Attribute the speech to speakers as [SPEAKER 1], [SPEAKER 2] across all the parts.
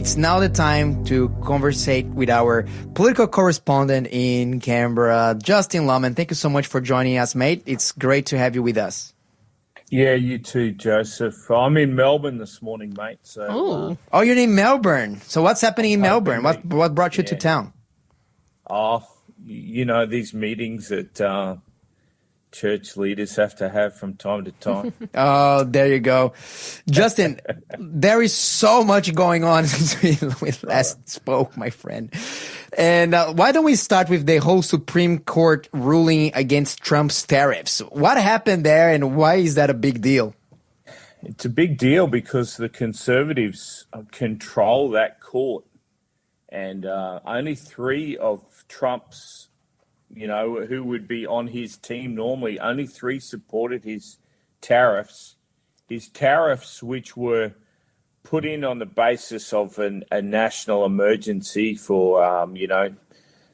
[SPEAKER 1] it's now the time to conversate with our political correspondent in Canberra, Justin Lawman. Thank you so much for joining us, mate. It's great to have you with us.
[SPEAKER 2] Yeah, you too, Joseph. I'm in Melbourne this morning, mate. So,
[SPEAKER 1] oh, you're in Melbourne. So what's happening in Melbourne? What brought you to town?
[SPEAKER 2] Oh, you know, these meetings that church leaders have to have from time to time.
[SPEAKER 1] Oh, there you go. Justin, there is so much going on since we last spoke, my friend. And why don't we start with the whole Supreme Court ruling against Trump's tariffs? What happened there and why is that a big deal?
[SPEAKER 2] It's a big deal because the Conservatives control that court. And only three of Trump's, who would be on his team normally, only three supported his tariffs. His tariffs, which were put in on the basis of a national emergency for,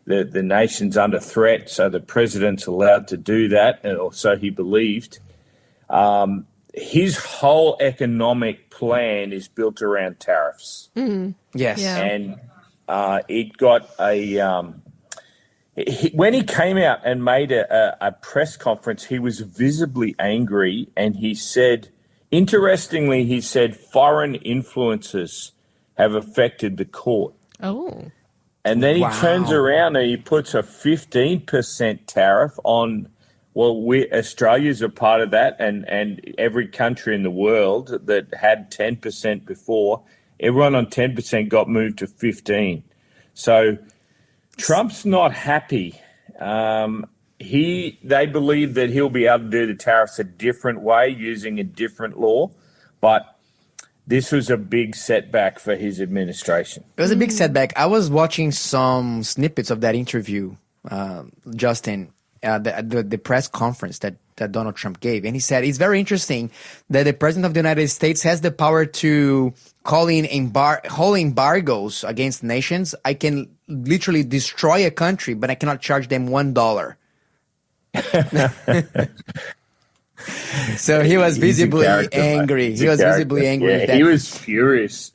[SPEAKER 2] the nation's under threat, so the president's allowed to do that, or so he believed. His whole economic plan is built around tariffs.
[SPEAKER 1] Mm-hmm. Yes.
[SPEAKER 3] Yeah.
[SPEAKER 2] And it got when he came out and made a press conference, he was visibly angry, and he said, interestingly, foreign influences have affected the court.
[SPEAKER 3] Oh.
[SPEAKER 2] And then he turns around and he puts a 15% tariff on, Australia's a part of that, and every country in the world that had 10% before, everyone on 10% got moved to 15%. So Trump's not happy. They believe that he'll be able to do the tariffs a different way using a different law, but this was a big setback for his administration.
[SPEAKER 1] It was a big setback. I was watching some snippets of that interview, Justin, the press conference that Donald Trump gave. And he said it's very interesting that the president of the United States has the power to call in whole embargoes against nations. I can literally destroy a country, but I cannot charge them $1. So he was visibly angry. He was visibly angry.
[SPEAKER 2] Yeah, he was furious.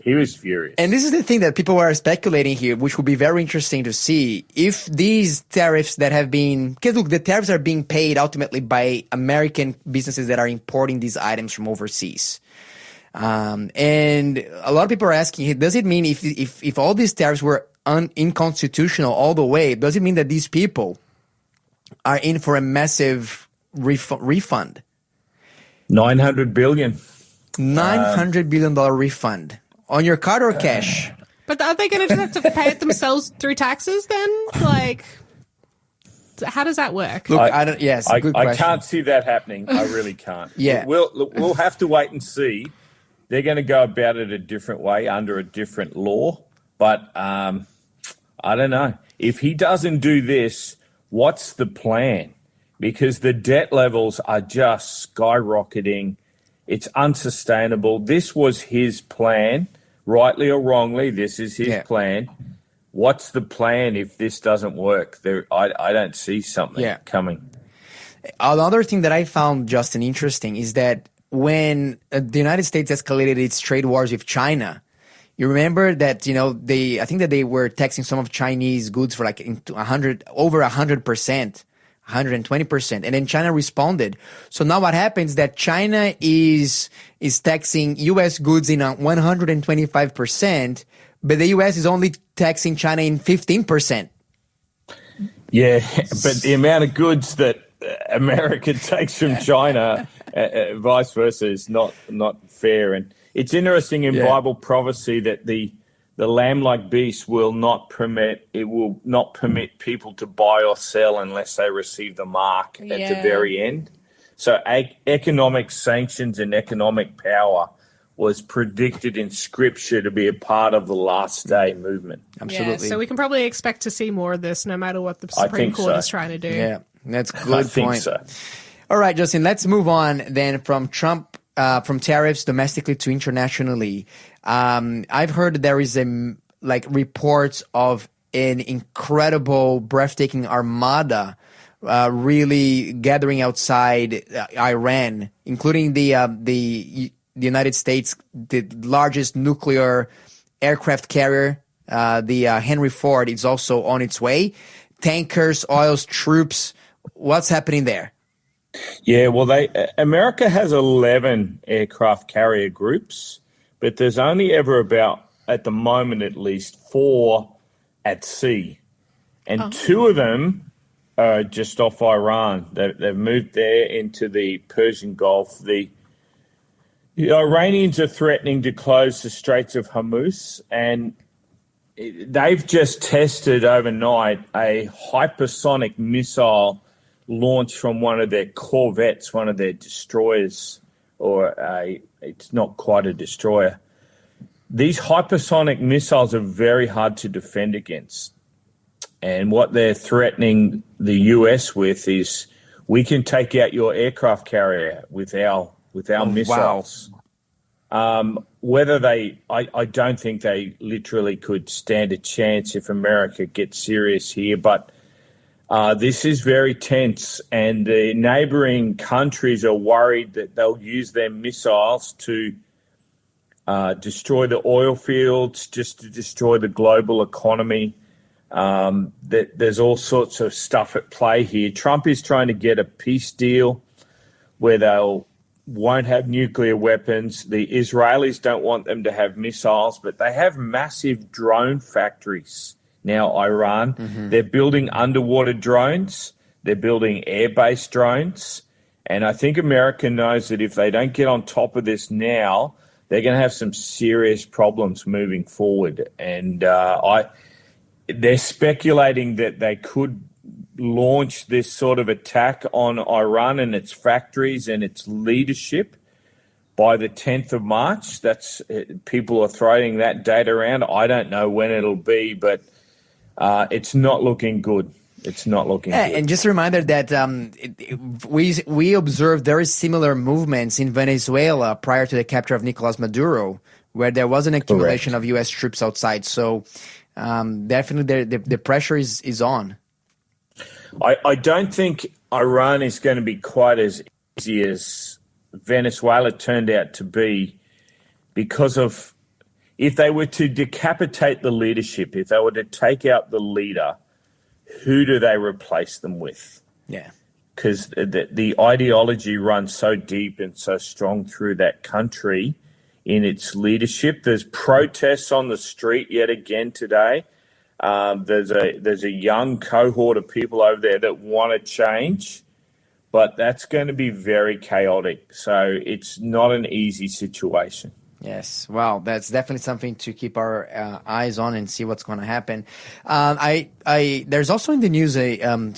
[SPEAKER 1] And this is the thing that people were speculating here, which would be very interesting to see if these tariffs that have been, because look, the tariffs are being paid ultimately by American businesses that are importing these items from overseas. And a lot of people are asking, does it mean if all these tariffs were unconstitutional all the way, does it mean that these people are in for a massive refund?
[SPEAKER 2] $900 billion.
[SPEAKER 1] $900 billion refund on your card or cash?
[SPEAKER 3] But are they going to just have to pay it themselves through taxes then? Like, how does that work?
[SPEAKER 1] Look, good question.
[SPEAKER 2] I can't see that happening. I really can't.
[SPEAKER 1] Yeah.
[SPEAKER 2] We'll have to wait and see. They're going to go about it a different way under a different law. But I don't know. If he doesn't do this, what's the plan? Because the debt levels are just skyrocketing. It's unsustainable. This was his plan, rightly or wrongly. This is his plan. What's the plan if this doesn't work? I don't see something coming.
[SPEAKER 1] Another thing that I found, Justin, interesting is that when the United States escalated its trade wars with China, you remember that, I think that they were taxing some of Chinese goods for like over 100%. 120%. And then China responded. So now what happens is that China is taxing U.S. goods in 125%, but the U.S. is only taxing China in 15%.
[SPEAKER 2] Yeah, but the amount of goods that America takes from China, vice versa, is not fair. And it's interesting in Bible prophecy that the lamb-like beast will not permit people to buy or sell unless they receive the mark at the very end. So economic sanctions and economic power was predicted in Scripture to be a part of the last day movement.
[SPEAKER 1] Absolutely.
[SPEAKER 3] Yeah, so we can probably expect to see more of this no matter what the Supreme Court is trying to do.
[SPEAKER 1] Yeah, that's a good
[SPEAKER 2] I
[SPEAKER 1] point.
[SPEAKER 2] think so.
[SPEAKER 1] All right, Justin, let's move on then from Trump, from tariffs domestically to internationally. I've heard there is reports of an incredible, breathtaking armada really gathering outside Iran, including the United States, the largest nuclear aircraft carrier, the Henry Ford, is also on its way. Tankers, oils, troops. What's happening there?
[SPEAKER 2] Yeah, well, America has 11 aircraft carrier groups, but there's only ever about, at the moment at least, 4 at sea. And 2 of them are just off Iran. They've moved there into the Persian Gulf. The Iranians are threatening to close the Straits of Hormuz, and they've just tested overnight a hypersonic missile launched from one of their corvettes, one of their destroyers, it's not quite a destroyer. These hypersonic missiles are very hard to defend against. And what they're threatening the US with is, we can take out your aircraft carrier with our missiles. Wow. I don't think they literally could stand a chance if America gets serious here, but this is very tense, and the neighboring countries are worried that they'll use their missiles to destroy the oil fields, just to destroy the global economy. There's all sorts of stuff at play here. Trump is trying to get a peace deal where won't have nuclear weapons. The Israelis don't want them to have missiles, but they have massive drone factories now, Iran. Mm-hmm. They're building underwater drones. They're building air-based drones. And I think America knows that if they don't get on top of this now, they're going to have some serious problems moving forward. And they're speculating that they could launch this sort of attack on Iran and its factories and its leadership by the 10th of March. People are throwing that date around. I don't know when it'll be, but it's not looking good. It's not looking good.
[SPEAKER 1] And just a reminder that we observed very similar movements in Venezuela prior to the capture of Nicolas Maduro, where there was an accumulation of U.S. troops outside. So definitely the pressure is on.
[SPEAKER 2] I don't think Iran is going to be quite as easy as Venezuela turned out to be, because of, if they were to decapitate the leadership, if they were to take out the leader, who do they replace them with?
[SPEAKER 1] Yeah.
[SPEAKER 2] Because the ideology runs so deep and so strong through that country in its leadership. There's protests on the street yet again today. There's a young cohort of people over there that want to change, but that's going to be very chaotic. So it's not an easy situation.
[SPEAKER 1] Yes, well, that's definitely something to keep our eyes on and see what's going to happen. There's also in the news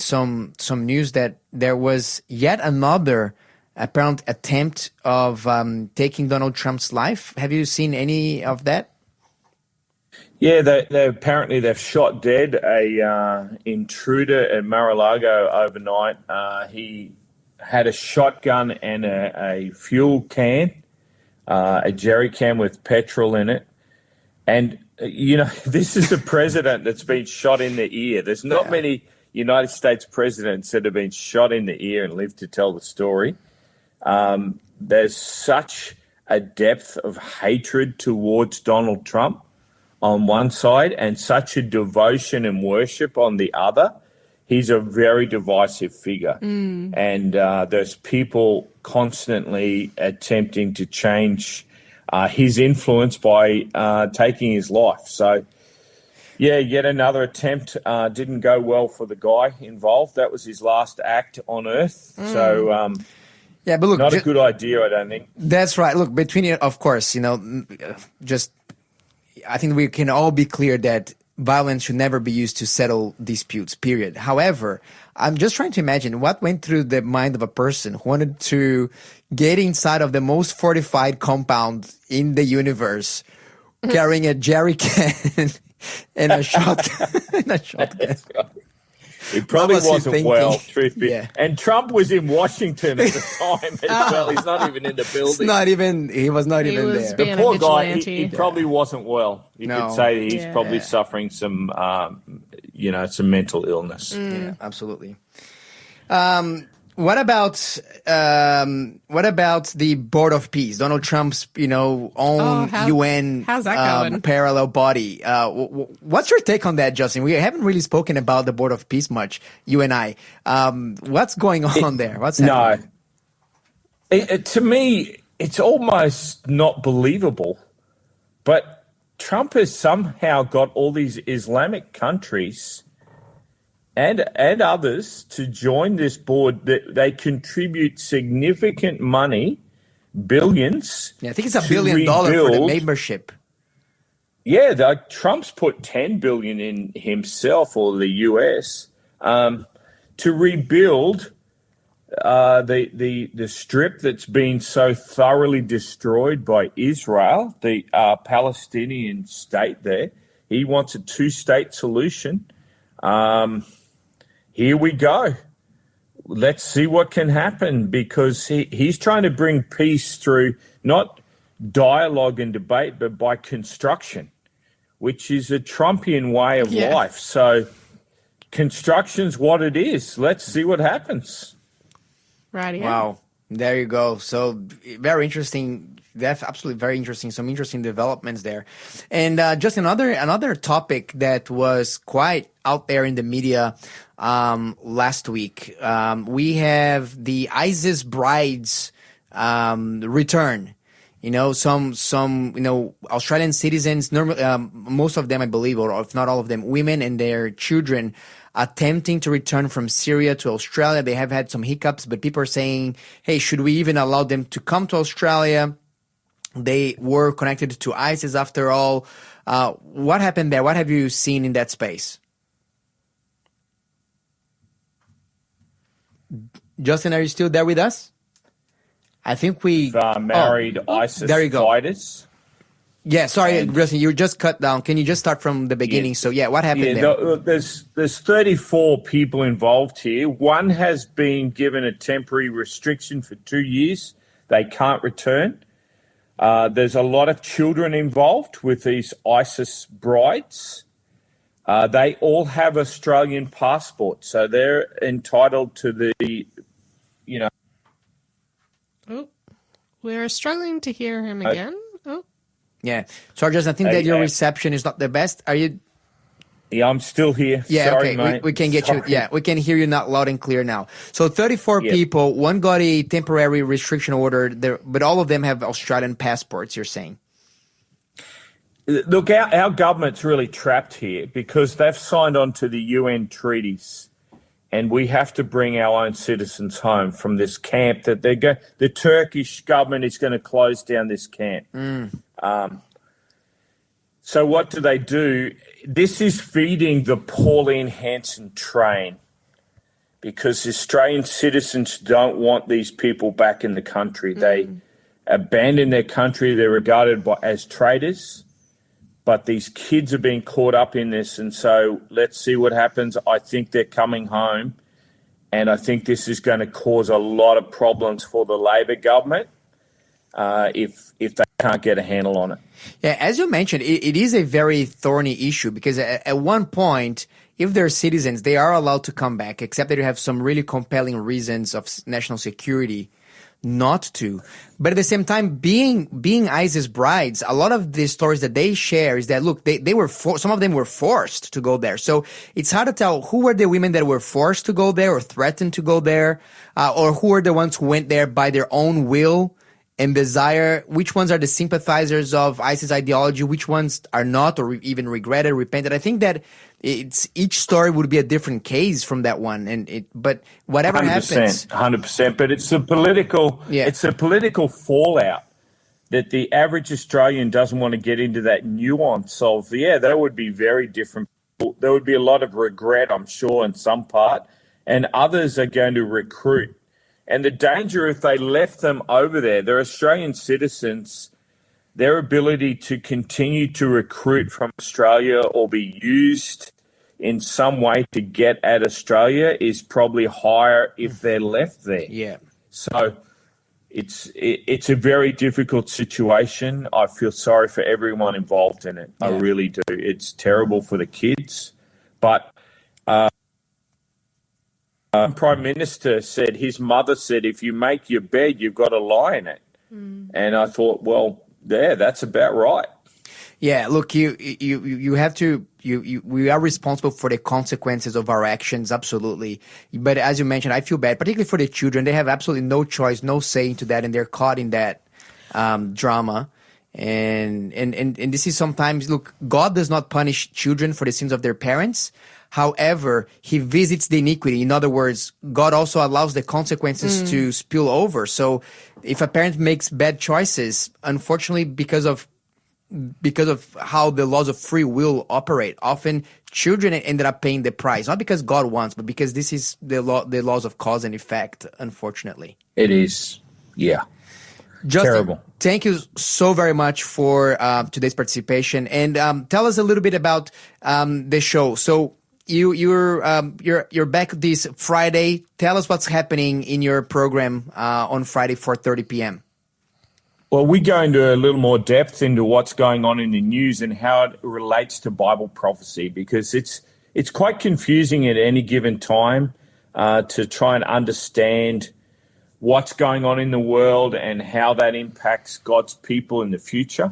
[SPEAKER 1] some news that there was yet another apparent attempt of taking Donald Trump's life. Have you seen any of that?
[SPEAKER 2] Yeah, they apparently they've shot dead a intruder at Mar-a-Lago overnight. He had a shotgun and a fuel can. A jerry can with petrol in it. And, this is a president that's been shot in the ear. There's not many United States presidents that have been shot in the ear and lived to tell the story. There's such a depth of hatred towards Donald Trump on one side and such a devotion and worship on the other. He's a very divisive figure. And there's people constantly attempting to change his influence by taking his life. So, yet another attempt didn't go well for the guy involved. That was his last act on Earth. So,
[SPEAKER 1] but look,
[SPEAKER 2] not a good idea, I don't think.
[SPEAKER 1] That's right. Look, of course, I think we can all be clear that violence should never be used to settle disputes, period. However, I'm just trying to imagine what went through the mind of a person who wanted to get inside of the most fortified compound in the universe, carrying a jerry can and a shotgun.
[SPEAKER 2] It probably wasn't well, truth be.
[SPEAKER 1] Yeah.
[SPEAKER 2] And Trump was in Washington at the time as well. He's not even in the building.
[SPEAKER 1] He was not even there.
[SPEAKER 2] The poor guy, he probably wasn't well. You could say he's probably suffering some, some mental illness.
[SPEAKER 1] Yeah, absolutely. What about the Board of Peace? Donald Trump's, own UN
[SPEAKER 3] how's that going?
[SPEAKER 1] parallel body. What's your take on that, Justin? We haven't really spoken about the Board of Peace much, you and I. What's going on there? What's happening?
[SPEAKER 2] No, to me, it's almost not believable. But Trump has somehow got all these Islamic countries and others to join this board. That they contribute significant money, billions.
[SPEAKER 1] Yeah, I think it's $1 billion for the membership.
[SPEAKER 2] Yeah, Trump's put $10 billion in himself, or the US, to rebuild the strip that's been so thoroughly destroyed by Israel, the Palestinian state there. He wants a two-state solution. Here we go. Let's see what can happen, because he's trying to bring peace through not dialogue and debate, but by construction, which is a Trumpian way of life. So construction's what it is. Let's see what happens.
[SPEAKER 3] Right. Yeah.
[SPEAKER 1] Wow. There you go. So very interesting. That's absolutely very interesting. Some interesting developments there. And just another topic that was quite out there in the media last week. We have the ISIS brides return. Some Australian citizens, most of them, I believe, or if not all of them, women and their children attempting to return from Syria to Australia. They have had some hiccups, but people are saying, hey, should we even allow them to come to Australia? They were connected to ISIS after all. What happened there? What have you seen in that space? Justin, are you still there with us? I think we
[SPEAKER 2] married ISIS fighters.
[SPEAKER 1] Yeah, sorry, Justin, you just cut down. Can you just start from the beginning? So, what happened there?
[SPEAKER 2] There's 34 people involved here. One has been given a temporary restriction for 2 years. They can't return. There's a lot of children involved with these ISIS brides. They all have Australian passports, so they're entitled to the,
[SPEAKER 3] Oh, we're struggling to hear him again. Oh.
[SPEAKER 1] Yeah. Sorry, Justin, I think that your reception is not the best. Are you?
[SPEAKER 2] Yeah, I'm still here.
[SPEAKER 1] Yeah,
[SPEAKER 2] sorry,
[SPEAKER 1] okay.
[SPEAKER 2] mate.
[SPEAKER 1] We can get you. Yeah, we can hear you not loud and clear now. So 34 people, one got a temporary restriction order, but all of them have Australian passports, you're saying?
[SPEAKER 2] Look, our government's really trapped here because they've signed on to the UN treaties, and we have to bring our own citizens home from this camp that the Turkish government is going to close down this camp. So what do? This is feeding the Pauline Hanson train, because Australian citizens don't want these people back in the country. They abandon their country. They're regarded as traitors. But these kids are being caught up in this, and so let's see what happens. I think they're coming home, and I think this is going to cause a lot of problems for the Labor government if they can't get a handle on it.
[SPEAKER 1] Yeah, as you mentioned, it is a very thorny issue, because at one point, if they're citizens, they are allowed to come back, except that you have some really compelling reasons of national security not to. But at the same time, being ISIS brides, a lot of the stories that they share is that, look, they were some of them were forced to go there. So it's hard to tell who were the women that were forced to go there or threatened to go there, or who are the ones who went there by their own will and desire. Which ones are the sympathizers of ISIS ideology? Which ones are not, or even regretted, repented? I think that each story would be a different case from that one. But whatever
[SPEAKER 2] 100%,
[SPEAKER 1] happens,
[SPEAKER 2] 100%. But it's a political fallout that the average Australian doesn't want to get into that nuance of. That would be very different. There would be a lot of regret, I'm sure, in some part, and others are going to recruit. And the danger, if they left them over there, they're Australian citizens, their ability to continue to recruit from Australia or be used in some way to get at Australia is probably higher if they're left there.
[SPEAKER 1] Yeah.
[SPEAKER 2] So it's a very difficult situation. I feel sorry for everyone involved in it. Yeah. I really do. It's terrible for the kids, but Prime Minister said his mother said, if you make your bed, you've got to lie in it. And I thought, well, yeah, that's about right.
[SPEAKER 1] Yeah, look, you have to, we are responsible for the consequences of our actions, absolutely. But as you mentioned, I feel bad, particularly for the children. They have absolutely no choice, no say into that, and they're caught in that drama. And this is sometimes, look, God does not punish children for the sins of their parents. However, he visits the iniquity. In other words, God also allows the consequences to spill over. So if a parent makes bad choices, unfortunately, because of how the laws of free will operate, often children ended up paying the price, not because God wants, but because this is the laws of cause and effect, unfortunately.
[SPEAKER 2] It is, yeah.
[SPEAKER 1] Justin,
[SPEAKER 2] terrible.
[SPEAKER 1] Thank you so very much for today's participation, and tell us a little bit about the show. So you're back this Friday. Tell us what's happening in your program on Friday, 4:30 p.m.
[SPEAKER 2] Well, we go into a little more depth into what's going on in the news and how it relates to Bible prophecy, because it's quite confusing at any given time to try and understand what's going on in the world and how that impacts God's people in the future.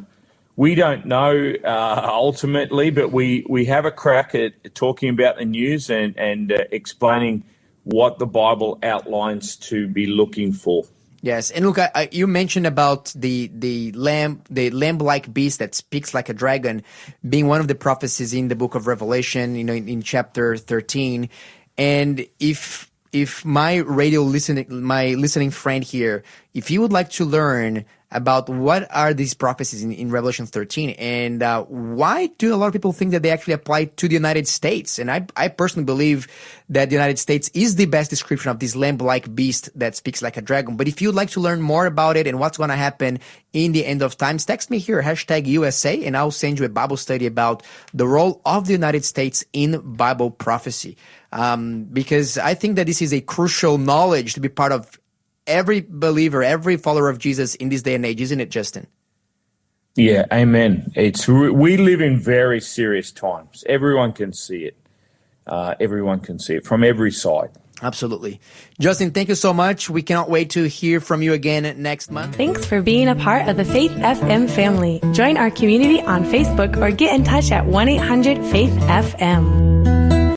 [SPEAKER 2] We don't know ultimately, but we have a crack at talking about the news and explaining what the Bible outlines to be looking for.
[SPEAKER 1] Yes, and look, you mentioned about the lamb-like beast that speaks like a dragon, being one of the prophecies in the book of Revelation, in chapter 13. And if my listening friend here, if you would like to learn about what are these prophecies in Revelation 13 and why do a lot of people think that they actually apply to the United States? And I personally believe that the United States is the best description of this lamb-like beast that speaks like a dragon. But if you'd like to learn more about it and what's going to happen in the end of times, text me here, #USA, and I'll send you a Bible study about the role of the United States in Bible prophecy. Because I think that this is a crucial knowledge to be part of every believer, every follower of Jesus in this day and age, isn't it, Justin?
[SPEAKER 2] Yeah, amen. We live in very serious times. Everyone can see it. Everyone can see it from every side.
[SPEAKER 1] Absolutely. Justin, thank you so much. We cannot wait to hear from you again next month.
[SPEAKER 4] Thanks for being a part of the Faith FM family. Join our community on Facebook or get in touch at 1-800-FAITH-FM.